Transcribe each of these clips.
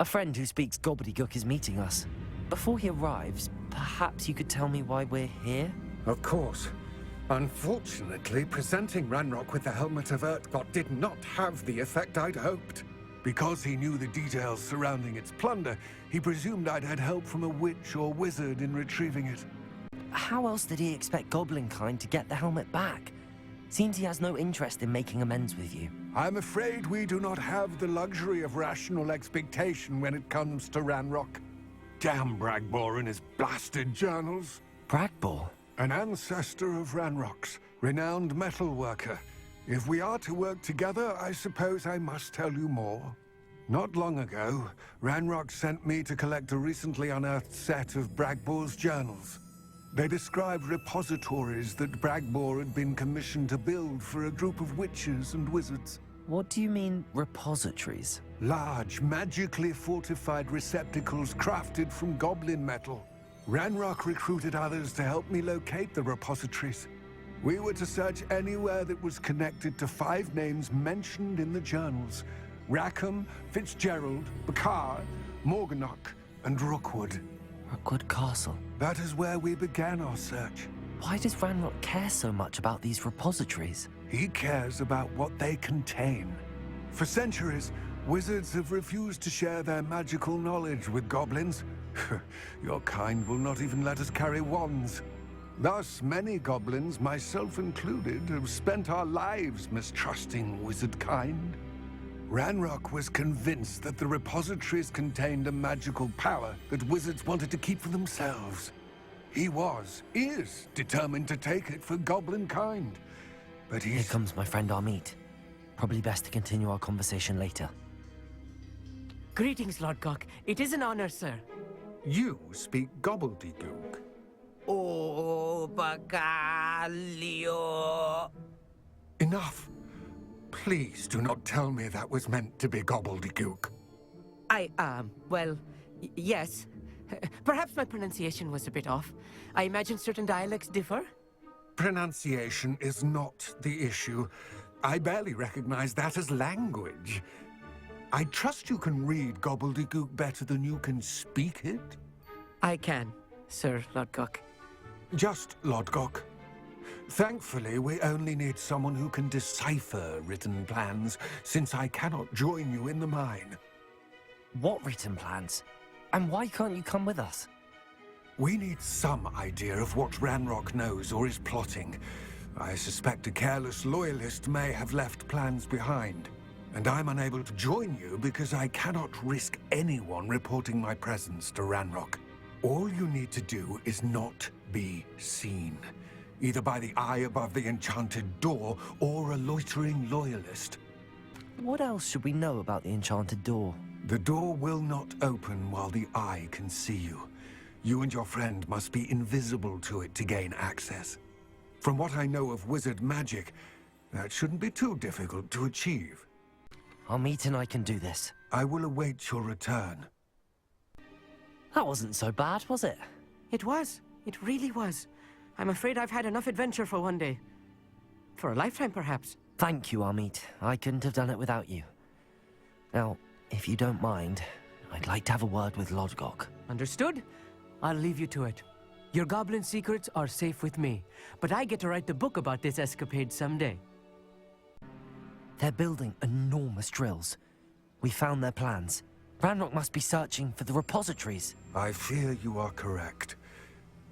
friend who speaks gobbledygook is meeting us. Before he arrives, perhaps you could tell me why we're here? Of course. Unfortunately, presenting Ranrock with the Helmet of Urtkot did not have the effect I'd hoped. Because he knew the details surrounding its plunder, he presumed I'd had help from a witch or wizard in retrieving it. How else did he expect Goblinkind to get the helmet back? Seems he has no interest in making amends with you. I'm afraid we do not have the luxury of rational expectation when it comes to Ranrock. Damn Bragbor and his blasted journals. Bragbor? An ancestor of Ranrock's, renowned metal worker. If we are to work together, I suppose I must tell you more. Not long ago, Ranrock sent me to collect a recently unearthed set of Bragbor's journals. They described repositories that Bragbor had been commissioned to build for a group of witches and wizards. What do you mean, repositories? Large, magically fortified receptacles crafted from goblin metal. Ranrock recruited others to help me locate the repositories. We were to search anywhere that was connected to 5 names mentioned in the journals: Rackham, Fitzgerald, Bakar, Morganach, and Rookwood. Rookwood Castle. That is where we began our search. Why does Ranrock care so much about these repositories? He cares about what they contain. For centuries, wizards have refused to share their magical knowledge with goblins. Your kind will not even let us carry wands. Thus, many goblins, myself included, have spent our lives mistrusting wizard kind. Ranrock was convinced that the repositories contained a magical power that wizards wanted to keep for themselves. He is determined to take it for goblin kind. But Here comes my friend Amit. Probably best to continue our conversation later. Greetings, Lord Cock. It is an honor, sir. You speak gobbledygook. Oh, Bagalio. Enough. Please do not tell me that was meant to be gobbledygook. Yes. Perhaps my pronunciation was a bit off. I imagine certain dialects differ. Pronunciation is not the issue. I barely recognize that as language. I trust you can read gobbledygook better than you can speak it? I can, Sir Lodgok. Just Lodgok. Thankfully, we only need someone who can decipher written plans, since I cannot join you in the mine. What written plans? And why can't you come with us? We need some idea of what Ranrock knows or is plotting. I suspect a careless loyalist may have left plans behind. And I'm unable to join you because I cannot risk anyone reporting my presence to Ranrock. All you need to do is not be seen, either by the eye above the enchanted door or a loitering loyalist. What else should we know about the enchanted door? The door will not open while the eye can see you. You and your friend must be invisible to it to gain access. From what I know of wizard magic, that shouldn't be too difficult to achieve. Amit and I can do this. I will await your return. That wasn't so bad, was it? It was. It really was. I'm afraid I've had enough adventure for one day. For a lifetime, perhaps. Thank you, Amit. I couldn't have done it without you. Now, if you don't mind, I'd like to have a word with Lodgok. Understood? I'll leave you to it. Your goblin secrets are safe with me, but I get to write the book about this escapade someday. They're building enormous drills. We found their plans. Ranrock must be searching for the repositories. I fear you are correct.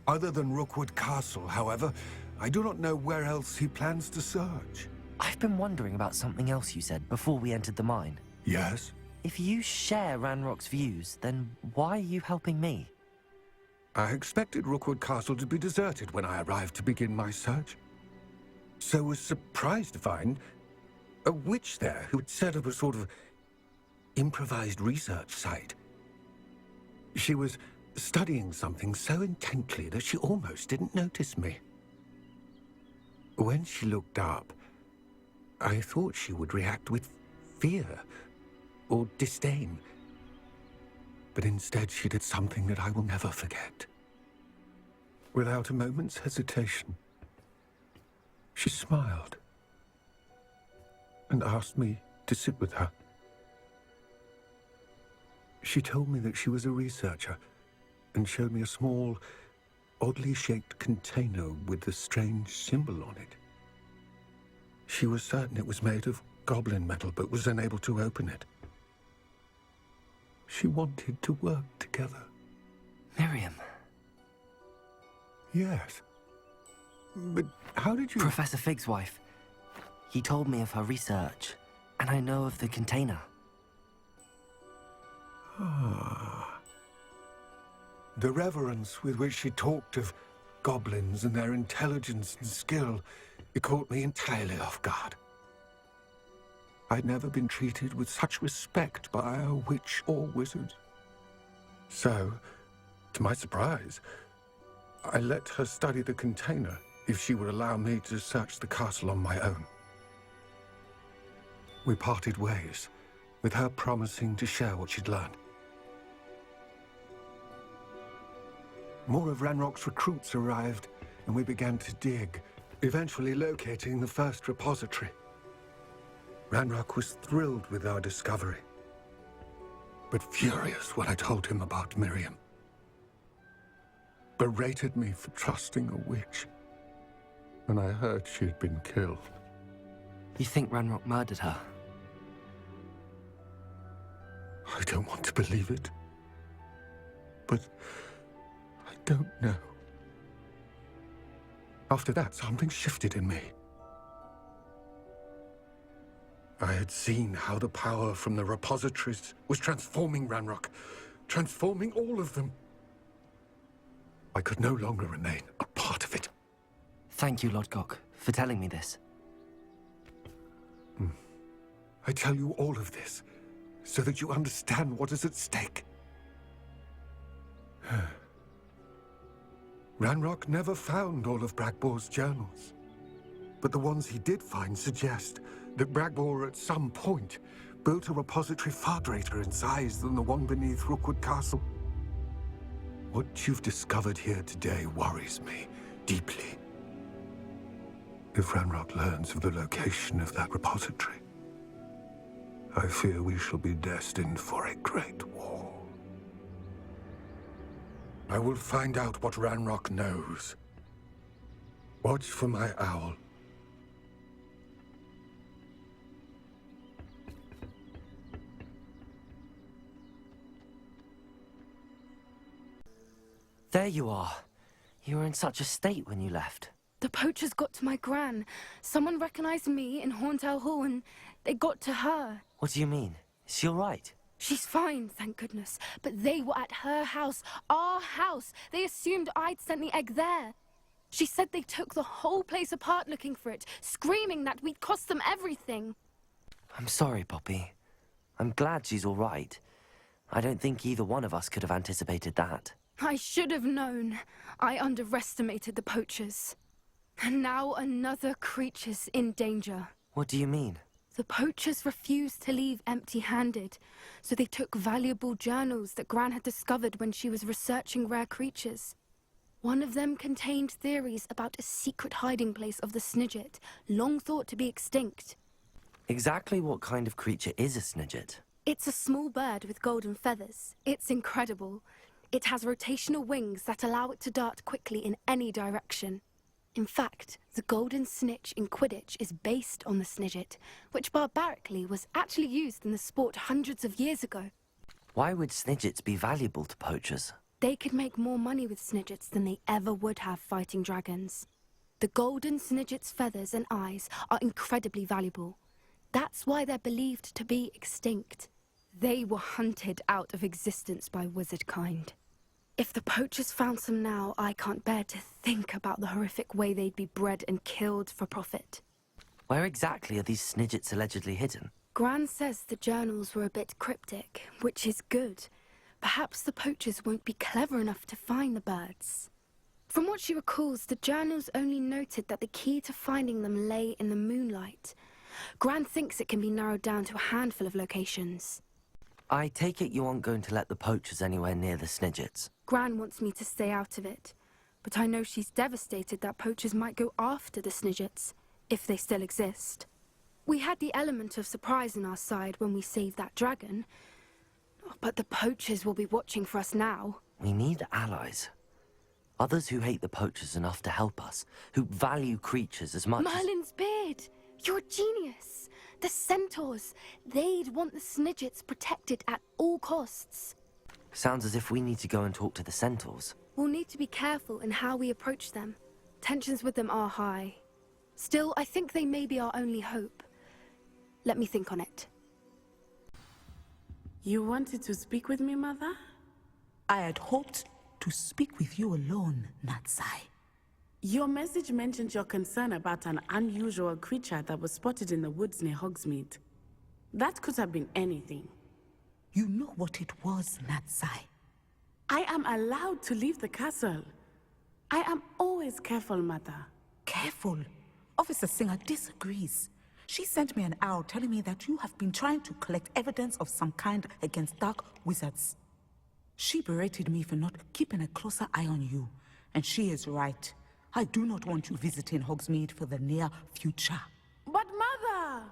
Other than Rookwood Castle, however, I do not know where else he plans to search. I've been wondering about something else you said before we entered the mine. Yes? If you share Ranrock's views, then why are you helping me? I expected Rookwood Castle to be deserted when I arrived to begin my search. So was surprised to find a witch there who had set up a sort of improvised research site. She was studying something so intently that she almost didn't notice me. When she looked up, I thought she would react with fear or disdain. But instead she did something that I will never forget. Without a moment's hesitation, she smiled and asked me to sit with her. She She told me that she was a researcher and showed me a small, oddly shaped container with a strange symbol on it. She was certain it was made of goblin metal, but was unable to open it. She wanted to work together. Miriam. Yes. But how did you... Professor Fig's wife. He told me of her research, and I know of the container. Ah. The reverence with which she talked of goblins and their intelligence and skill, it caught me entirely off guard. I'd never been treated with such respect by a witch or wizard. So, to my surprise, I let her study the container if she would allow me to search the castle on my own. We parted ways, with her promising to share what she'd learned. More of Ranrock's recruits arrived, and we began to dig, eventually locating the first repository. Ranrock was thrilled with our discovery, but furious when I told him about Miriam. Berated me for trusting a witch when I heard she had been killed. You think Ranrock murdered her? I don't want to believe it, but I don't know. After that, something shifted in me. I had seen how the power from the repositories was transforming Ranrock, transforming all of them. I could no longer remain a part of it. Thank you, Lodgok, for telling me this. I tell you all of this so that you understand what is at stake. Ranrock never found all of Bragbor's journals, but the ones he did find suggest that Bragbor at some point built a repository far greater in size than the one beneath Rookwood Castle. What you've discovered here today worries me deeply. If Ranrock learns of the location of that repository, I fear we shall be destined for a great war. I will find out what Ranrock knows. Watch for my owl. There you are. You were in such a state when you left. The poachers got to my gran. Someone recognized me in Horntail Hall and they got to her. What do you mean? Is she all right? She's fine, thank goodness. But they were at her house, our house. They assumed I'd sent the egg there. She said they took the whole place apart looking for it, screaming that we'd cost them everything. I'm sorry, Poppy. I'm glad she's all right. I don't think either one of us could have anticipated that. I should have known. I underestimated the poachers. And now another creature's in danger. What do you mean? The poachers refused to leave empty-handed, so they took valuable journals that Gran had discovered when she was researching rare creatures. One of them contained theories about a secret hiding place of the Snidget, long thought to be extinct. Exactly what kind of creature is a Snidget? It's a small bird with golden feathers. It's incredible. It has rotational wings that allow it to dart quickly in any direction. In fact, the golden snitch in Quidditch is based on the Snidget, which barbarically was actually used in the sport hundreds of years ago. Why would Snidgets be valuable to poachers? They could make more money with Snidgets than they ever would have fighting dragons. The golden Snidget's feathers and eyes are incredibly valuable. That's why they're believed to be extinct. They were hunted out of existence by wizard kind. If the poachers found some now, I can't bear to think about the horrific way they'd be bred and killed for profit. Where exactly are these Snidgets allegedly hidden? Gran says the journals were a bit cryptic, which is good. Perhaps the poachers won't be clever enough to find the birds. From what she recalls, the journals only noted that the key to finding them lay in the moonlight. Gran thinks it can be narrowed down to a handful of locations. I take it you aren't going to let the poachers anywhere near the Snidgets. Gran wants me to stay out of it, but I know she's devastated that poachers might go after the Snidgets, if they still exist. We had the element of surprise on our side when we saved that dragon. But the poachers will be watching for us now. We need allies. Others who hate the poachers enough to help us, who value creatures as much as... Merlin's beard! You're a genius! The centaurs! They'd want the Snidgets protected at all costs. Sounds as if we need to go and talk to the centaurs. We'll need to be careful in how we approach them. Tensions with them are high. Still, I think they may be our only hope. Let me think on it. You wanted to speak with me, Mother? I had hoped to speak with you alone, Natsai. Your message mentioned your concern about an unusual creature that was spotted in the woods near Hogsmeade. That could have been anything. You know what it was, Natsai. I am allowed to leave the castle. I am always careful, Mother. Careful. Officer Singer disagrees. She sent me an owl telling me that you have been trying to collect evidence of some kind against dark wizards. She berated me for not keeping a closer eye on you, and she is right. I do not want you visiting Hogsmeade for the near future. But Mother!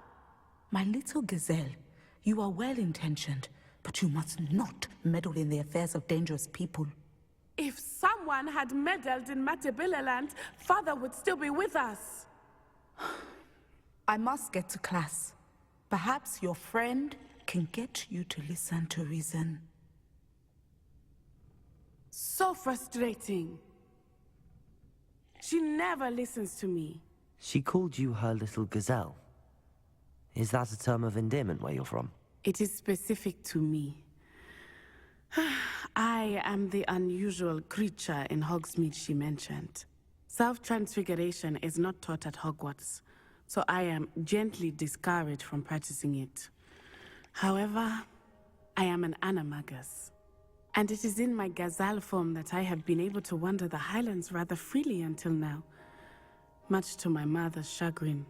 My little gazelle, you are well-intentioned, but you must not meddle in the affairs of dangerous people. If someone had meddled in Matabeleland, Father would still be with us. I must get to class. Perhaps your friend can get you to listen to reason. So frustrating. She never listens to me. She called you her little gazelle. Is that a term of endearment where you're from? It is specific to me. I am the unusual creature in Hogsmeade she mentioned. Self-transfiguration is not taught at Hogwarts, so I am gently discouraged from practicing it. However, I am an animagus, and it is in my gazelle form that I have been able to wander the Highlands rather freely until now, much to my mother's chagrin.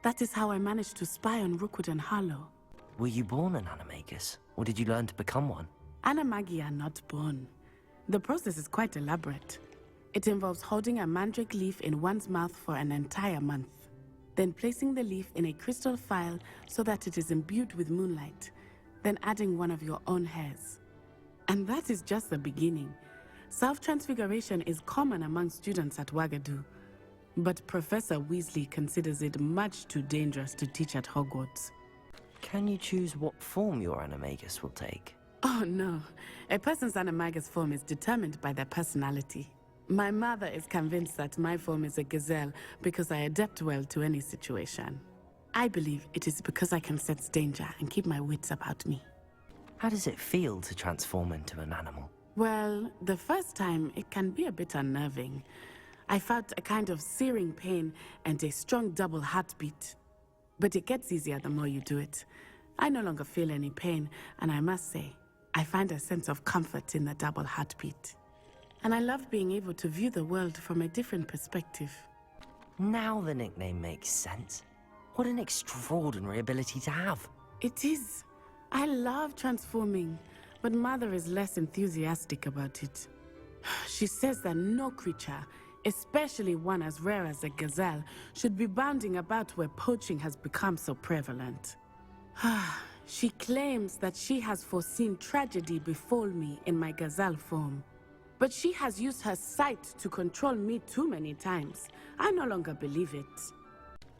That is how I managed to spy on Rookwood and Harlow. Were you born an animagus, or did you learn to become one? Animagi are not born. The process is quite elaborate. It involves holding a mandrake leaf in one's mouth for an entire month, then placing the leaf in a crystal vial so that it is imbued with moonlight, then adding one of your own hairs. And that is just the beginning. Self-transfiguration is common among students at Wagadu, but Professor Weasley considers it much too dangerous to teach at Hogwarts. Can you choose what form your animagus will take? Oh no, a person's animagus form is determined by their personality. My mother is convinced that my form is a gazelle because I adapt well to any situation. I believe it is because I can sense danger and keep my wits about me. How does it feel to transform into an animal? Well, the first time it can be a bit unnerving. I felt a kind of searing pain and a strong double heartbeat. But it gets easier the more you do it. I no longer feel any pain, and I must say, I find a sense of comfort in the double heartbeat. And I love being able to view the world from a different perspective. Now the nickname makes sense. What an extraordinary ability to have. It is. I love transforming, but Mother is less enthusiastic about it. She says that no creature, especially one as rare as a gazelle, should be bounding about where poaching has become so prevalent. She claims that she has foreseen tragedy befall me in my gazelle form. But she has used her sight to control me too many times. I no longer believe it.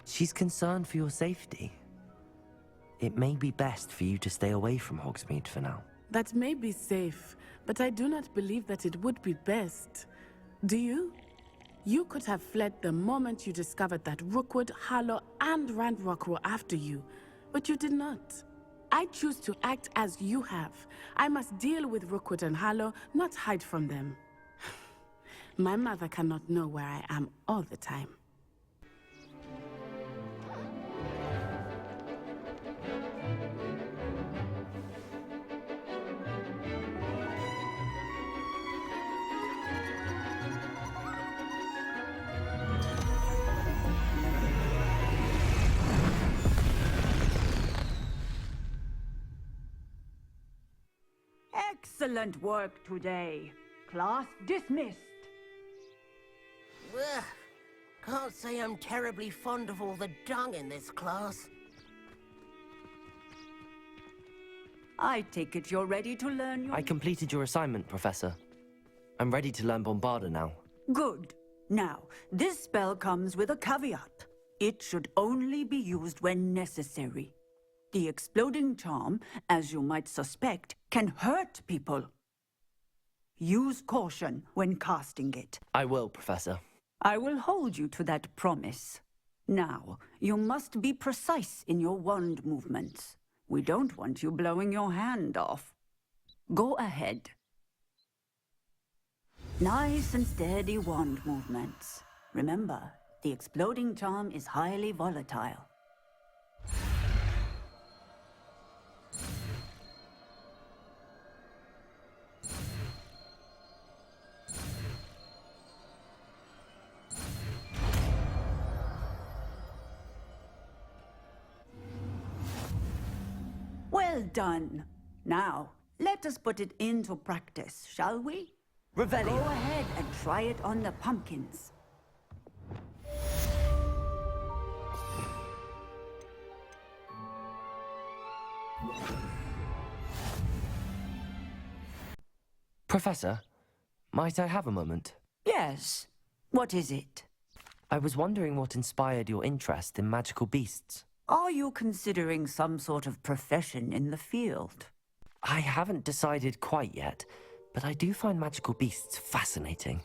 She's concerned for your safety. It may be best for you to stay away from Hogsmeade for now. That may be safe, but I do not believe that it would be best. Do you? You could have fled the moment you discovered that Rookwood, Harlow, and Ranrock were after you, but you did not. I choose to act as you have. I must deal with Rookwood and Harlow, not hide from them. My mother cannot know where I am all the time. Excellent work today. Class dismissed. Ugh. Can't say I'm terribly fond of all the dung in this class. I take it you're ready to learn your... I completed your assignment, Professor. I'm ready to learn Bombarda now. Good. Now, this spell comes with a caveat. It should only be used when necessary. The exploding charm, as you might suspect, can hurt people. Use caution when casting it. I will, Professor. I will hold you to that promise. Now, you must be precise in your wand movements. We don't want you blowing your hand off. Go ahead. Nice and steady wand movements. Remember, the exploding charm is highly volatile. Well done. Now, let us put it into practice, shall we? Revelio. Go ahead and try it on the pumpkins. Professor, might I have a moment? Yes. What is it? I was wondering what inspired your interest in magical beasts. Are you considering some sort of profession in the field? I haven't decided quite yet, but I do find magical beasts fascinating.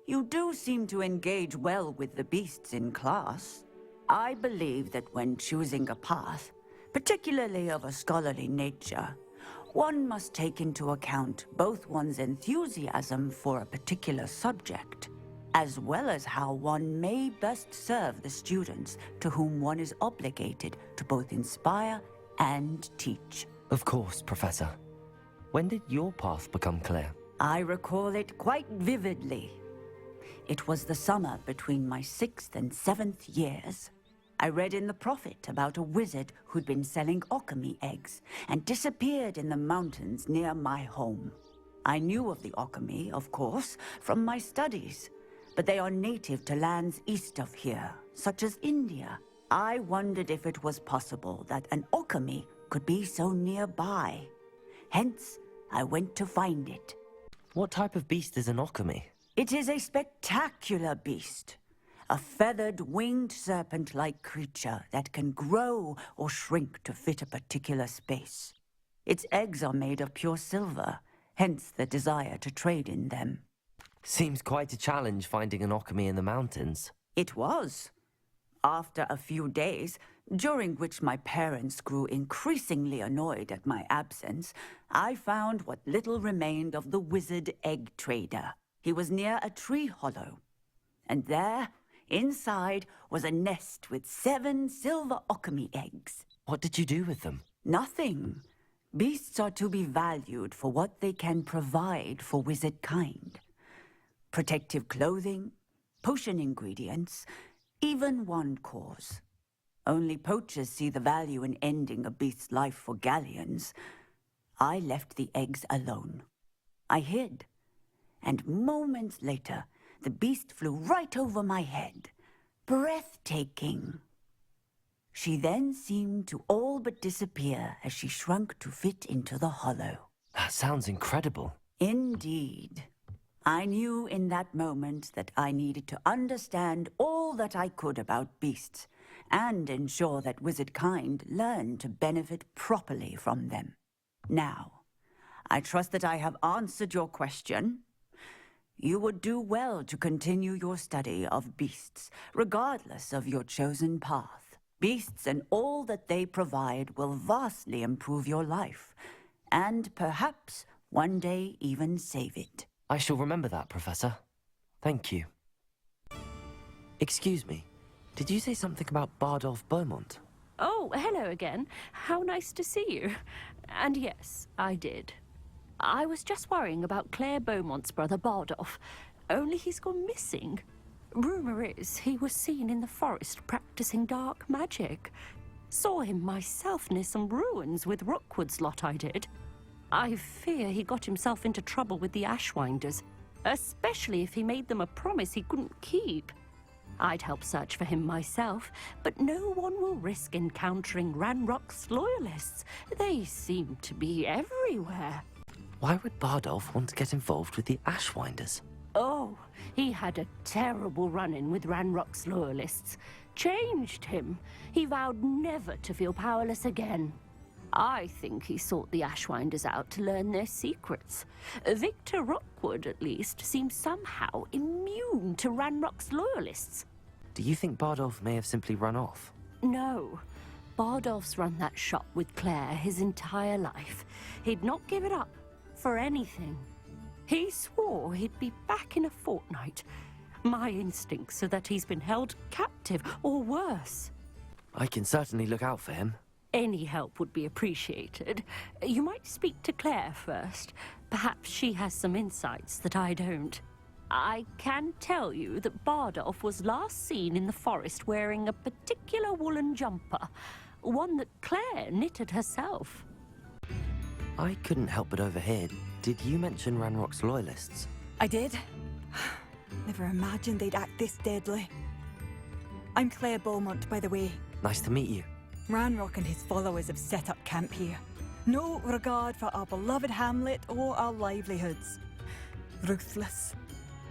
You do seem to engage well with the beasts in class. I believe that when choosing a path, particularly of a scholarly nature, one must take into account both one's enthusiasm for a particular subject, as well as how one may best serve the students to whom one is obligated to both inspire and teach. Of course, Professor. When did your path become clear? I recall it quite vividly. It was the summer between my 6th and 7th years. I read in the Prophet about a wizard who'd been selling alchemy eggs and disappeared in the mountains near my home. I knew of the alchemy, of course, from my studies, but they are native to lands east of here, such as India. I wondered if it was possible that an alchemy could be so nearby. Hence, I went to find it. What type of beast is an alchemy? It is a spectacular beast. A feathered, winged serpent-like creature that can grow or shrink to fit a particular space. Its eggs are made of pure silver, hence the desire to trade in them. Seems quite a challenge finding an alchemy in the mountains. It was. After a few days, during which my parents grew increasingly annoyed at my absence, I found what little remained of the wizard egg trader. He was near a tree hollow, and there, inside, was a nest with 7 silver alchemy eggs. What did you do with them? Nothing. Beasts are to be valued for what they can provide for wizard kind. Protective clothing, potion ingredients, even wand cores. Only poachers see the value in ending a beast's life for galleons. I left the eggs alone. I hid, and moments later, the beast flew right over my head. Breathtaking. She then seemed to all but disappear as she shrunk to fit into the hollow. That sounds incredible. Indeed. I knew in that moment that I needed to understand all that I could about beasts and ensure that wizard kind learned to benefit properly from them. Now, I trust that I have answered your question. You would do well to continue your study of beasts, regardless of your chosen path. Beasts and all that they provide will vastly improve your life, and perhaps one day even save it. I shall remember that, Professor. Thank you. Excuse me, did you say something about Bardolph Beaumont? Oh, hello again. How nice to see you. And yes, I did. I was just worrying about Claire Beaumont's brother Bardolph, only he's gone missing. Rumour is he was seen in the forest practicing dark magic. Saw him myself near some ruins with Rookwood's lot I did. I fear he got himself into trouble with the Ashwinders, especially if he made them a promise he couldn't keep. I'd help search for him myself, but no one will risk encountering Ranrock's loyalists. They seem to be everywhere. Why would Bardolph want to get involved with the Ashwinders? Oh, he had a terrible run-in with Ranrock's loyalists. Changed him. He vowed never to feel powerless again. I think he sought the Ashwinders out to learn their secrets. Victor Rockwood, at least, seems somehow immune to Ranrock's loyalists. Do you think Bardolph may have simply run off? No. Bardolph's run that shop with Claire his entire life. He'd not give it up for anything. He swore he'd be back in a fortnight. My instincts are that he's been held captive, or worse. I can certainly look out for him. Any help would be appreciated. You might speak to Claire first. Perhaps she has some insights that I don't. I can tell you that Bardolph was last seen in the forest wearing a particular woolen jumper, one that Claire knitted herself. I couldn't help but overhear. Did you mention Ranrock's loyalists? I did. Never imagined they'd act this deadly. I'm Claire Beaumont, by the way. Nice to meet you. Ranrock and his followers have set up camp here. No regard for our beloved hamlet or our livelihoods. Ruthless.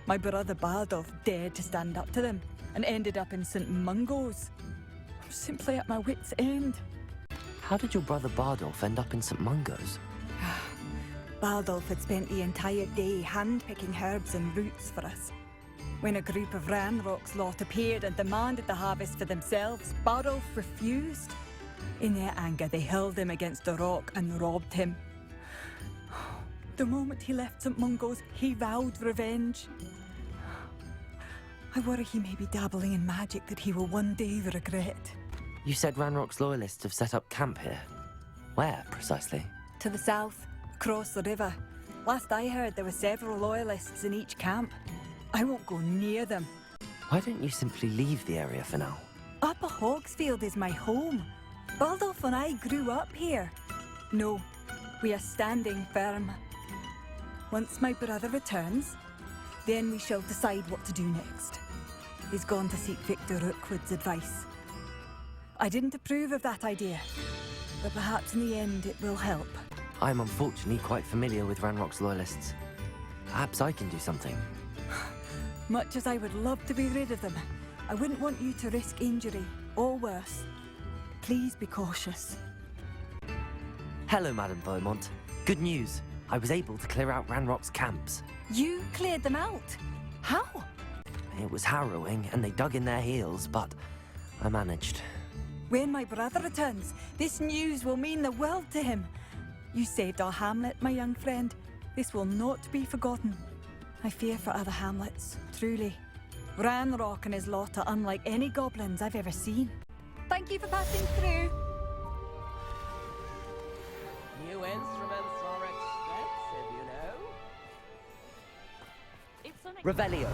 My brother Bardolph dared to stand up to them and ended up in St. Mungo's. I'm simply at my wit's end. How did your brother Bardolph end up in St. Mungo's? Bardolph had spent the entire day hand-picking herbs and roots for us. When a group of Ranrock's lot appeared and demanded the harvest for themselves, Bardolph refused. In their anger, they hurled him against a rock and robbed him. The moment he left St. Mungo's, he vowed revenge. I worry he may be dabbling in magic that he will one day regret. You said Ranrock's loyalists have set up camp here. Where, precisely? To the south, across the river. Last I heard, there were several loyalists in each camp. I won't go near them. Why don't you simply leave the area for now? Upper Hogsfield is my home. Bardolph and I grew up here. No, we are standing firm. Once my brother returns, then we shall decide what to do next. He's gone to seek Victor Rookwood's advice. I didn't approve of that idea, but perhaps in the end it will help. I'm unfortunately quite familiar with Ranrock's loyalists. Perhaps I can do something. Much as I would love to be rid of them, I wouldn't want you to risk injury, or worse. Please be cautious. Hello, Madame Beaumont. Good news. I was able to clear out Ranrock's camps. You cleared them out? How? It was harrowing, and they dug in their heels, but I managed. When my brother returns, this news will mean the world to him. You saved our hamlet, my young friend. This will not be forgotten. I fear for other hamlets, truly. Ranrock and his lot are unlike any goblins I've ever seen. Thank you for passing through. New instruments are expensive, you know. It's Revelio.